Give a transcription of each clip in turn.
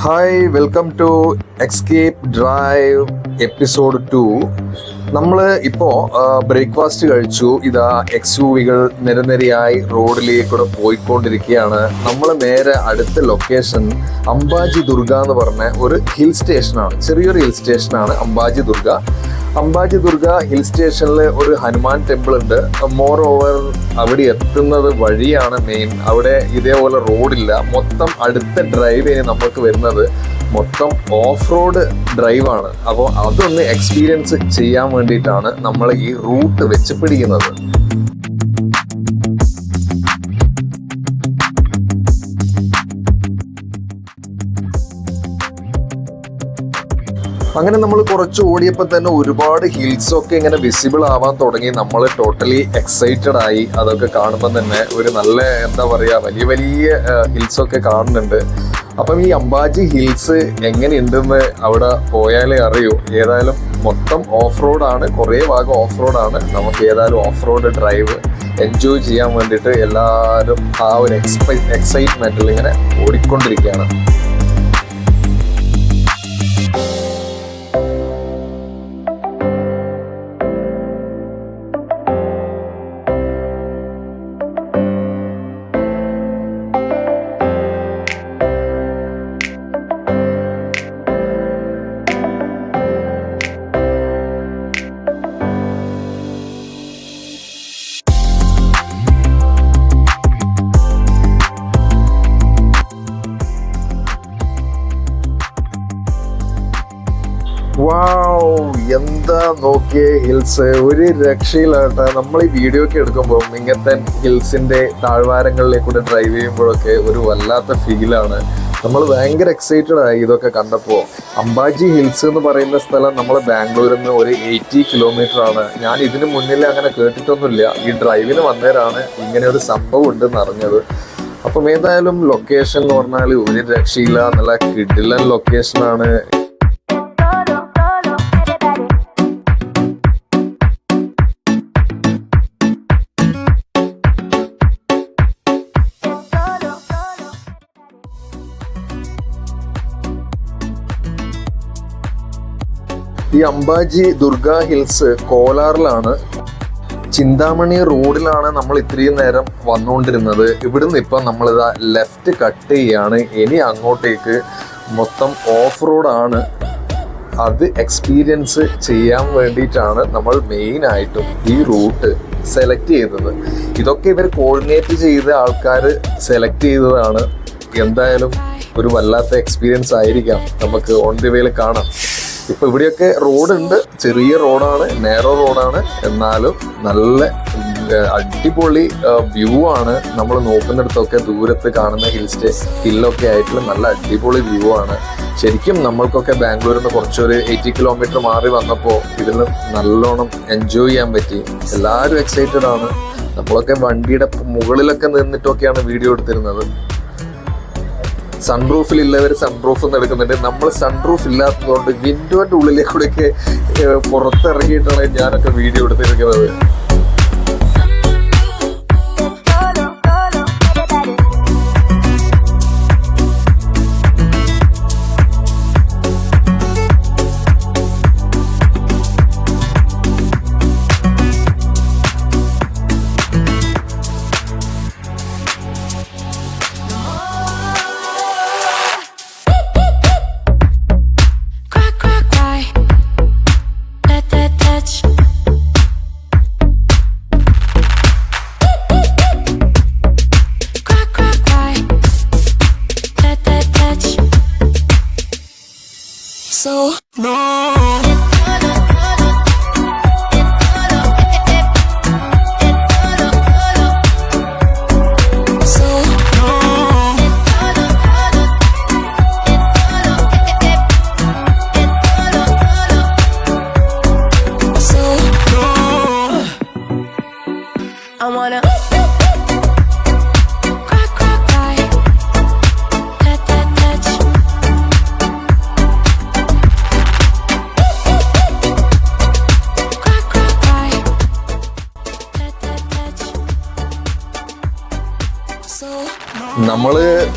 Hi, welcome to Escape Drive episode 2. നമ്മൾ ഇപ്പോൾ breakfast കഴിച്ചു. ഇതാ XUV-കൾ നിരനിരയായി റോഡിലേക്കൂടെ പോയിക്കൊണ്ടിരിക്കുകയാണ്. നമ്മൾ നേരെ അടുത്ത ലൊക്കേഷൻ അംബാജി ദുർഗ എന്ന് പറഞ്ഞ ഒരു ഹിൽ സ്റ്റേഷനാണ്. ചെറിയൊരു ഹിൽ സ്റ്റേഷനാണ് അംബാജി ദുർഗ. അംബാജി ദുർഗ ഹിൽ സ്റ്റേഷനിൽ ഒരു ഹനുമാൻ ടെമ്പിൾ ഉണ്ട്. മോർ ഓവർ അവിടെ എത്തുന്നത് വഴിയാണ് മെയിൻ. അവിടെ ഇതേപോലെ റോഡില്ല. മൊത്തം അടുത്ത ഡ്രൈവിന് നമുക്ക് വരുന്നത് മൊത്തം ഓഫ് റോഡ് ഡ്രൈവാണ്. അപ്പോൾ അതൊന്ന് എക്സ്പീരിയൻസ് ചെയ്യാൻ വേണ്ടിയിട്ടാണ് നമ്മൾ ഈ റൂട്ട് വെച്ച് പിടിക്കുന്നത്. അങ്ങനെ നമ്മൾ കുറച്ച് ഓടിയപ്പോൾ തന്നെ ഒരുപാട് ഹിൽസൊക്കെ ഇങ്ങനെ വിസിബിൾ ആവാൻ തുടങ്ങി. നമ്മൾ ടോട്ടലി എക്സൈറ്റഡ് ആയി. അതൊക്കെ കാണുമ്പോൾ തന്നെ ഒരു നല്ല വലിയ വലിയ ഹിൽസൊക്കെ കാണുന്നുണ്ട്. അപ്പം ഈ അംബാജി ഹിൽസ് എങ്ങനെയുണ്ടെന്ന് അവിടെ പോയാലേ അറിയൂ. ഏതായാലും മൊത്തം ഓഫ് റോഡാണ്, കുറേ ഭാഗം ഓഫ് റോഡാണ്. നമുക്ക് ഏതായാലും ഓഫ് റോഡ് ഡ്രൈവ് എൻജോയ് ചെയ്യാൻ വേണ്ടിയിട്ട് എല്ലാവരും ആ ഒരു എക്സൈറ്റ്മെൻറ്റിൽ ഇങ്ങനെ ഓടിക്കൊണ്ടിരിക്കുകയാണ്. എന്താ നോക്കിയേ ഹിൽസ്, ഒരു രക്ഷയിലാട്ടെ. നമ്മൾ ഈ വീഡിയോ ഒക്കെ എടുക്കുമ്പോൾ ഇങ്ങനത്തെ ഹിൽസിന്റെ താഴ്വാരങ്ങളിലേക്കൂടെ ഡ്രൈവ് ചെയ്യുമ്പോഴൊക്കെ ഒരു വല്ലാത്ത ഫീലാണ്. നമ്മൾ ഭയങ്കര എക്സൈറ്റഡ് ആയി ഇതൊക്കെ കണ്ടപ്പോൾ. അംബാജി ഹിൽസ് എന്ന് പറയുന്ന സ്ഥലം നമ്മൾ ബാംഗ്ലൂരിൽ നിന്ന് ഒരു 80 കിലോമീറ്റർ ആണ്. ഞാൻ ഇതിന് മുന്നിൽ അങ്ങനെ കേട്ടിട്ടൊന്നുമില്ല. ഈ ഡ്രൈവിന് വന്നേരാണ് ഇങ്ങനെ ഒരു സംഭവം ഉണ്ടെന്ന് അറിഞ്ഞത്. അപ്പം ഏതായാലും ലൊക്കേഷൻ എന്ന് പറഞ്ഞാൽ ഒരു രക്ഷയില്ല, നല്ല കിടിലൻ ലൊക്കേഷനാണ്. ഈ അംബാജി ദുർഗ ഹിൽസ് കോലാറിലാണ്. ചിന്താമണി റോഡിലാണ് നമ്മൾ ഇത്രയും നേരം വന്നുകൊണ്ടിരുന്നത്. ഇവിടുന്ന് ഇപ്പം നമ്മളിതാ ലെഫ്റ്റ് കട്ട് ചെയ്യാണ്. ഇനി അങ്ങോട്ടേക്ക് മൊത്തം ഓഫ് റോഡാണ്. അത് എക്സ്പീരിയൻസ് ചെയ്യാൻ വേണ്ടിയിട്ടാണ് നമ്മൾ മെയിനായിട്ടും ഈ റൂട്ട് സെലക്ട് ചെയ്തത്. ഇതൊക്കെ ഇവർ കോർഡിനേറ്റ് ചെയ്ത ആൾക്കാർ സെലക്ട് ചെയ്തതാണ്. എന്തായാലും ഒരു വല്ലാത്ത എക്സ്പീരിയൻസ് ആയിരിക്കാം. നമുക്ക് ഓൺ ദി വേയിൽ കാണാം. ഇപ്പൊ ഇവിടെയൊക്കെ റോഡുണ്ട്, ചെറിയ റോഡാണ്, നേരോ റോഡാണ്, എന്നാലും നല്ല അടിപൊളി വ്യൂ ആണ്. നമ്മൾ നോക്കുന്നിടത്തൊക്കെ ദൂരത്ത് കാണുന്ന ഹില്ലൊക്കെ ആയിട്ടുള്ള നല്ല അടിപൊളി വ്യൂ ആണ്. ശരിക്കും നമ്മൾക്കൊക്കെ ബാംഗ്ലൂരിൽ നിന്ന് കുറച്ചൊരു 80 കിലോമീറ്റർ മാറി വന്നപ്പോൾ ഇതിന് നല്ലോണം എൻജോയ് ചെയ്യാൻ പറ്റി. എല്ലാവരും എക്സൈറ്റഡ് ആണ്. നമ്മളൊക്കെ വണ്ടിയുടെ മുകളിലൊക്കെ നിന്നിട്ടൊക്കെയാണ് വീഡിയോ എടുത്തിരുന്നത്. സൺറൂഫിലുള്ളവർ സൺറൂഫ് നിന്ന് എടുക്കുന്നുണ്ട്. നമ്മൾ സൺറൂഫ് ഇല്ലാത്തതുകൊണ്ട് വിൻഡോന്റെ ഉള്ളിലേക്കൂടെയൊക്കെ പുറത്തിറങ്ങിയിട്ടാണ് ഞാനൊക്കെ വീഡിയോ എടുത്തിരിക്കുന്നത്. So no. I wanna crack, crack, cry. Let that touch.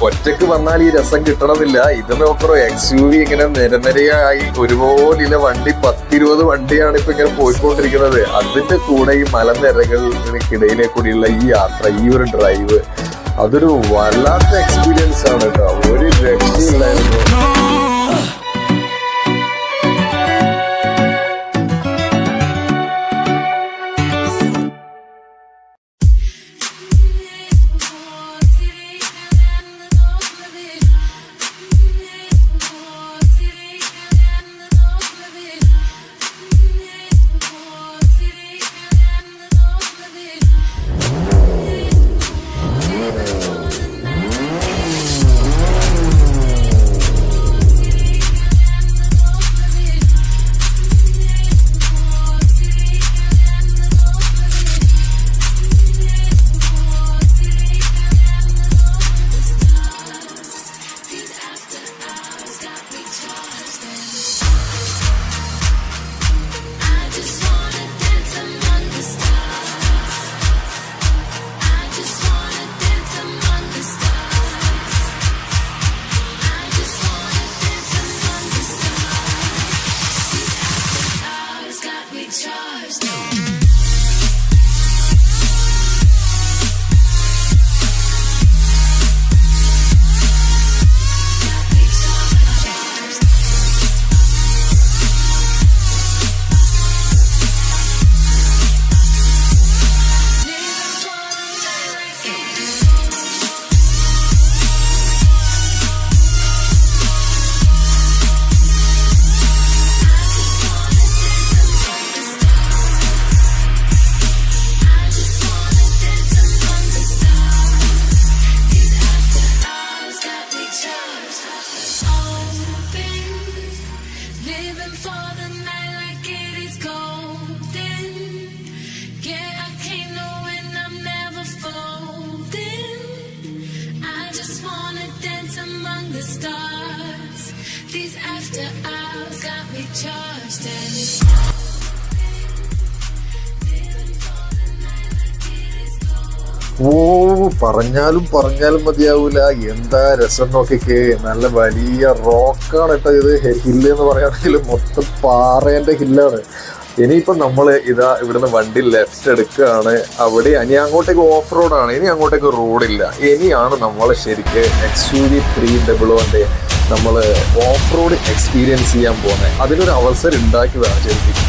ഒറ്റക്ക് വന്നാൽ ഈ രസം കിട്ടണമെന്നില്ല. ഇത് നോക്കണോ, XUV ഇങ്ങനെ നിരനിരയായി ഒരുപോലില്ല വണ്ടി, 10-20 വണ്ടിയാണ് ഇപ്പൊ ഇങ്ങനെ പോയിക്കൊണ്ടിരിക്കുന്നത്. അതിന്റെ കൂടെ ഈ മലനിരകൾക്കിടയിലെ കൂടിയുള്ള ഈ യാത്ര, ഈ ഒരു ഡ്രൈവ്, അതൊരു വല്ലാത്ത എക്സ്പീരിയൻസ് ആണ് കേട്ടോ. ഒരു രക്ഷയില്ലായിരുന്നു. These after hours got me charged and പറഞ്ഞാലും മതിയാവൂല. എന്താ രസം നോക്കിക്കേ. നല്ല വലിയ റോക്കാണ് കേട്ടോ ഇത്. ഹില്ല് എന്ന് പറയുകയാണെങ്കിൽ മൊത്തം പാറേന്റെ ഹില്ലാണ്. ഇനിയിപ്പം നമ്മൾ ഇതാ ഇവിടുന്ന് വണ്ടി ലെഫ്റ്റ് എടുക്കുകയാണ്. അവിടെ ഇനി അങ്ങോട്ടേക്ക് ഓഫ് റോഡാണ്, ഇനി അങ്ങോട്ടേക്ക് റോഡില്ല. ഇനിയാണ് നമ്മൾ ശരിക്ക് XUV 300 നമ്മൾ ഓഫ് റോഡ് എക്സ്പീരിയൻസ് ചെയ്യാൻ പോകുന്നത്. അതിനൊരു അവസരം ഉണ്ടാക്കിയതാണ് ശരിക്കും.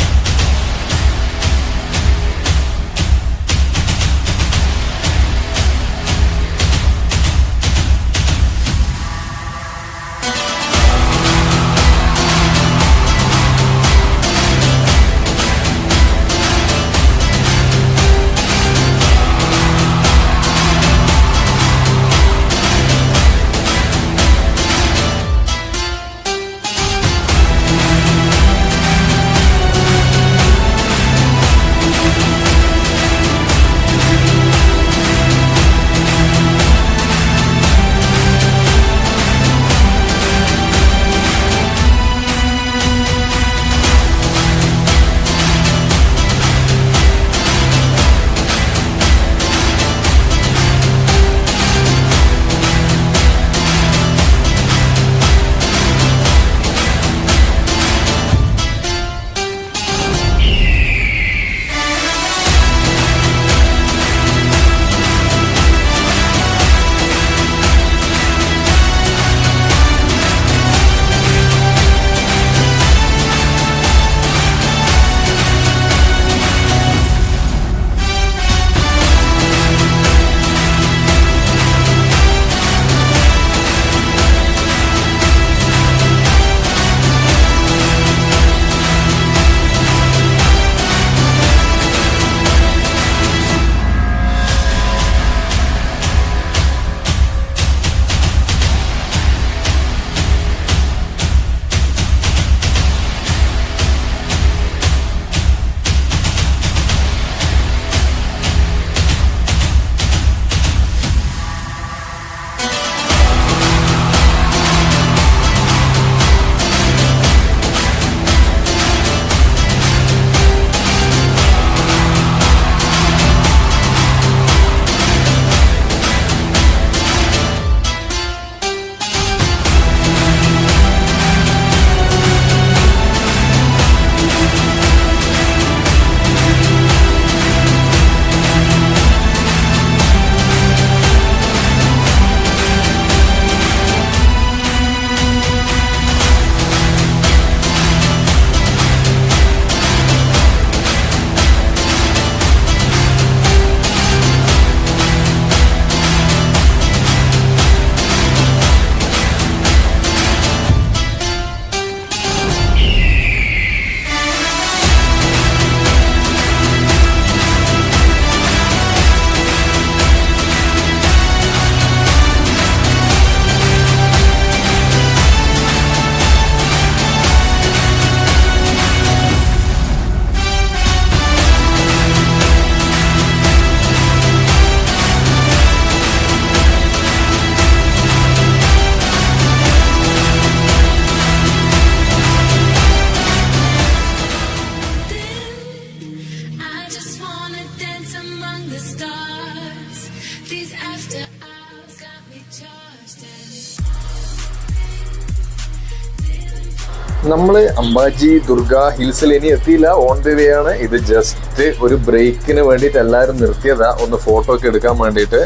നമ്മൾ അംബാജി ദുർഗ ഹിൽസിൽ ഇനി എത്തിയില്ല, ഓൺ ദി വേ ആണ്. ഇത് ജസ്റ്റ് ഒരു ബ്രേക്കിന് വേണ്ടിയിട്ട് എല്ലാവരും നിർത്തിയതാ, ഒന്ന് ഫോട്ടോ ഒക്കെ എടുക്കാൻ വേണ്ടിയിട്ട്.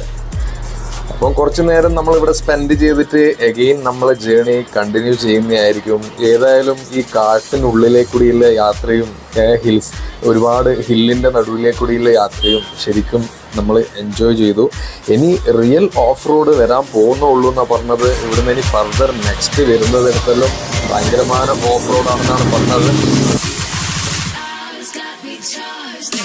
അപ്പം കുറച്ച് നേരം നമ്മൾ ഇവിടെ സ്പെൻഡ് ചെയ്തിട്ട് എഗെയിൻ നമ്മൾ ജേണി കണ്ടിന്യൂ ചെയ്യുന്നതായിരിക്കും. ഏതായാലും ഈ കാട്ടിനുള്ളിലേക്കൂടിയുള്ള യാത്രയും ഹിൽസ്, ഒരുപാട് ഹില്ലിൻ്റെ നടുവിലേക്കൂടിയുള്ള യാത്രയും ശരിക്കും നമ്മൾ എൻജോയ് ചെയ്തു. ഇനി റിയൽ ഓഫ് റോഡ് വരാൻ പോകുന്നുള്ളൂ എന്നാണ് പറഞ്ഞത്. ഇവിടുന്ന് ഇനി ഫർദർ നെക്സ്റ്റ് വരുന്നതിടത്തെല്ലാം ഭയങ്കരമായ ഓഫ് റോഡാണെന്നാണ് പറഞ്ഞത്. Hours got me charged.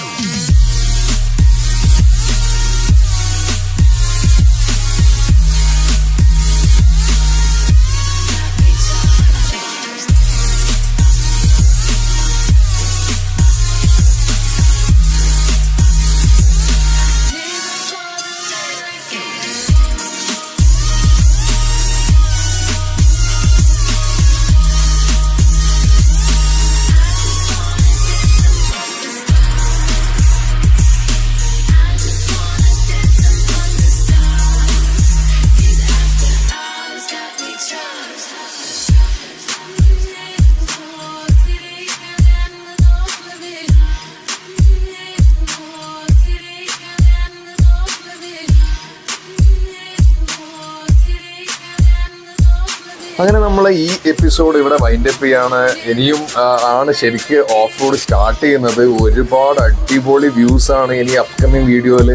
അങ്ങനെ നമ്മൾ ഈ എപ്പിസോഡ് ഇവിടെ വൈൻഡപ്പ് ചെയ്യാണ്. ഇനിയും ആണ് ശരിക്ക് ഓഫ് റോഡ് സ്റ്റാർട്ട് ചെയ്യുന്നത്. ഒരുപാട് അടിപൊളി വ്യൂസ് ആണ് ഇനി അപ്കമിങ് വീഡിയോയിൽ